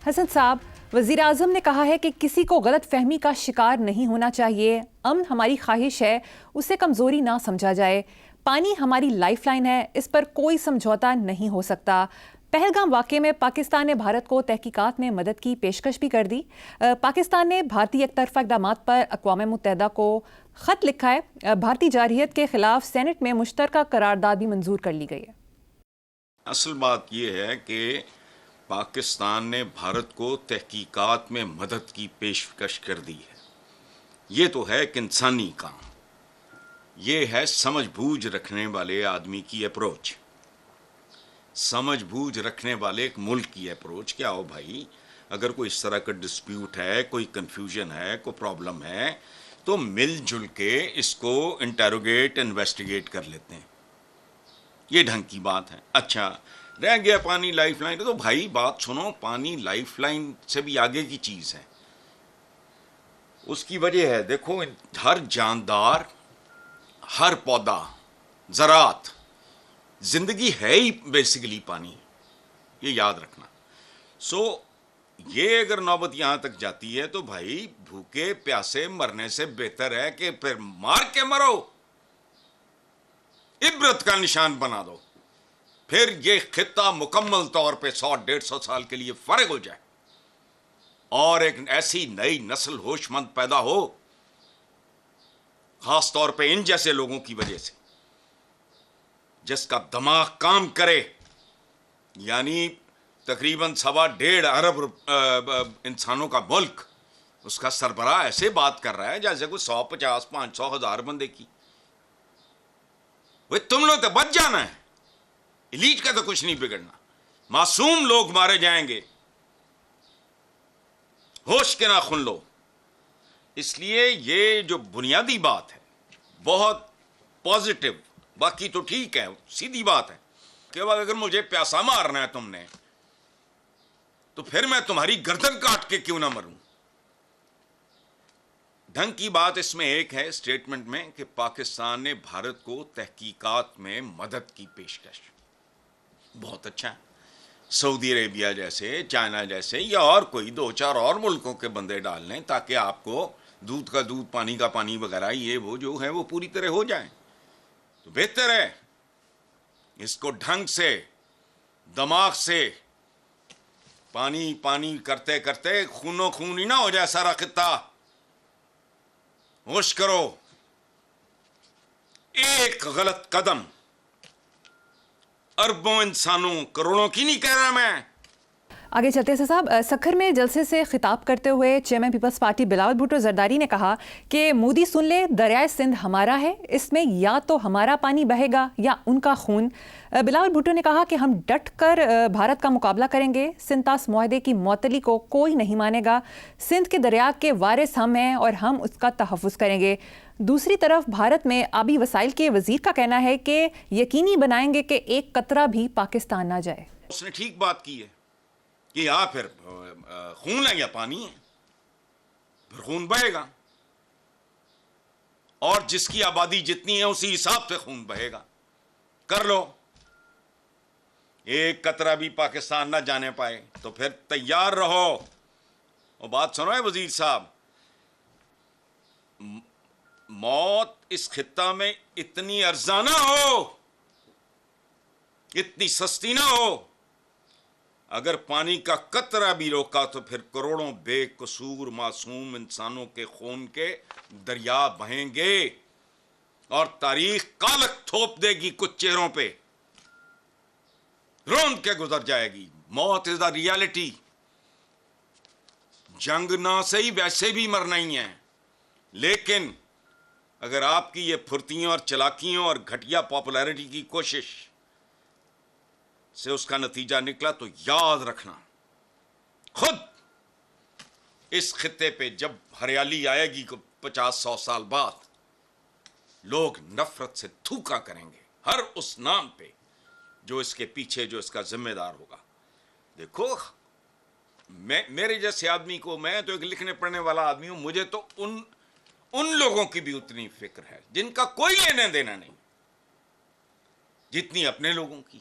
حسن صاحب، وزیر اعظم نے کہا ہے کہ کسی کو غلط فہمی کا شکار نہیں ہونا چاہیے. امن ہماری خواہش ہے، اسے کمزوری نہ سمجھا جائے. پانی ہماری لائف لائن ہے، اس پر کوئی سمجھوتا نہیں ہو سکتا. پہلگام واقعے میں پاکستان نے بھارت کو تحقیقات میں مدد کی پیشکش بھی کر دی. پاکستان نے بھارتی یک طرفہ اقدامات پر اقوام متحدہ کو خط لکھا ہے. بھارتی جارحیت کے خلاف سینٹ میں مشترکہ قرارداد بھی منظور کر لی گئی ہے. اصل بات یہ ہے کہ پاکستان نے بھارت کو تحقیقات میں مدد کی پیشکش کر دی ہے. یہ تو ہے ایک انسانی کام، یہ ہے سمجھ بوجھ رکھنے والے آدمی کی اپروچ، سمجھ بوجھ رکھنے والے ایک ملک کی اپروچ. کیا ہو بھائی، اگر کوئی اس طرح کا ڈسپیوٹ ہے، کوئی کنفیوژن ہے، کوئی پرابلم ہے، تو مل جل کے اس کو انٹیروگیٹ انویسٹیگیٹ کر لیتے ہیں. یہ ڈھنگ کی بات ہے. اچھا رہ گیا پانی لائف لائن، تو بھائی بات سنو، پانی لائف لائن سے بھی آگے کی چیز ہے. اس کی وجہ ہے، دیکھو ہر جاندار، ہر پودا، زراعت، زندگی ہے ہی بیسیکلی پانی. یہ یاد رکھنا. یہ اگر نوبت یہاں تک جاتی ہے تو بھائی بھوکے پیاسے مرنے سے بہتر ہے کہ پھر مار کے مرو، عبرت کا نشان بنا دو، پھر یہ خطہ مکمل طور پہ 100-150 سال کے لیے فارغ ہو جائے اور ایک ایسی نئی نسل ہوش مند پیدا ہو، خاص طور پہ ان جیسے لوگوں کی وجہ سے، جس کا دماغ کام کرے. یعنی تقریباً 1.25 ارب انسانوں کا ملک، اس کا سربراہ ایسے بات کر رہا ہے جیسے کوئی 150 500 1000 بندے کی. وہ تم لوگ تو بچ جانا ہے، ایلیٹ کا تو کچھ نہیں بگڑنا. معصوم لوگ مارے جائیں گے، ہوش کے ناخن لو. اس لیے یہ جو بنیادی بات ہے بہت پازیٹو، باقی تو ٹھیک ہے، سیدھی بات ہے کہ اگر مجھے پیاسا مارنا ہے تم نے، تو پھر میں تمہاری گردن کاٹ کے کیوں نہ مروں. ڈھنگ کی بات اس میں ایک ہے اسٹیٹمنٹ میں کہ پاکستان نے بھارت کو تحقیقات میں مدد کی پیشکش. بہت اچھا ہے. سعودی عربیہ جیسے، چائنا جیسے، یا اور کوئی 2-4 اور ملکوں کے بندے ڈال لیں تاکہ آپ کو دودھ کا دودھ، پانی کا پانی وغیرہ یہ وہ جو ہے وہ پوری طرح ہو جائیں تو بہتر ہے. اس کو ڈھنگ سے، دماغ سے، پانی پانی کرتے کرتے خونوں خون ہی نہ ہو جائے سارا خطہ. ہوش کرو. ایک غلط قدم اربوں انسانوں، کروڑوں کی نہیں کہہ رہا میں. آگے چلتے ہیں صاحب. سکھر میں جلسے سے خطاب کرتے ہوئے چیئرمین پیپلز پارٹی بلاول بھٹو زرداری نے کہا کہ مودی سن لے، دریائے سندھ ہمارا ہے، اس میں یا تو ہمارا پانی بہے گا یا ان کا خون. بلاول بھٹو نے کہا کہ ہم ڈٹ کر بھارت کا مقابلہ کریں گے، سنتاس معاہدے کی معطلی کو کوئی نہیں مانے گا، سندھ کے دریا کے وارث ہم ہیں اور ہم اس کا تحفظ کریں گے. دوسری طرف بھارت میں آبی وسائل کے وزیر کا کہنا ہے کہ یقینی بنائیں گے کہ ایک قطرہ بھی پاکستان نہ جائے. اس نے ٹھیک بات کی ہے کہ یا پھر خون ہے یا پانی ہے، پھر خون بہے گا، اور جس کی آبادی جتنی ہے اسی حساب سے خون بہے گا. کر لو. ایک قطرہ بھی پاکستان نہ جانے پائے تو پھر تیار رہو. وہ بات سنو ہے وزیر صاحب، موت اس خطہ میں اتنی ارزاں نہ ہو، اتنی سستی نہ ہو. اگر پانی کا قطرہ بھی روکا تو پھر کروڑوں بے قصور معصوم انسانوں کے خون کے دریا بہیں گے اور تاریخ کالک تھوپ دے گی کچھ چہروں پہ، روند کے گزر جائے گی. موت از دا ریالٹی. جنگ نہ سے ہی ویسے بھی مرنا ہی ہے، لیکن اگر آپ کی یہ پھرتیوں اور چلاکیوں اور گھٹیا پاپولیرٹی کی کوشش سے اس کا نتیجہ نکلا تو یاد رکھنا، خود اس خطے پہ جب ہریالی آئے گی 50-100 سال بعد، لوگ نفرت سے تھوکا کریں گے ہر اس نام پہ جو اس کے پیچھے، جو اس کا ذمہ دار ہوگا. دیکھو میرے جیسے آدمی کو، میں تو ایک لکھنے پڑھنے والا آدمی ہوں، مجھے تو ان لوگوں کی بھی اتنی فکر ہے جن کا کوئی لینا دینا نہیں جتنی اپنے لوگوں کی.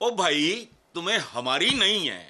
او بھائی تمہیں ہماری نہیں ہے،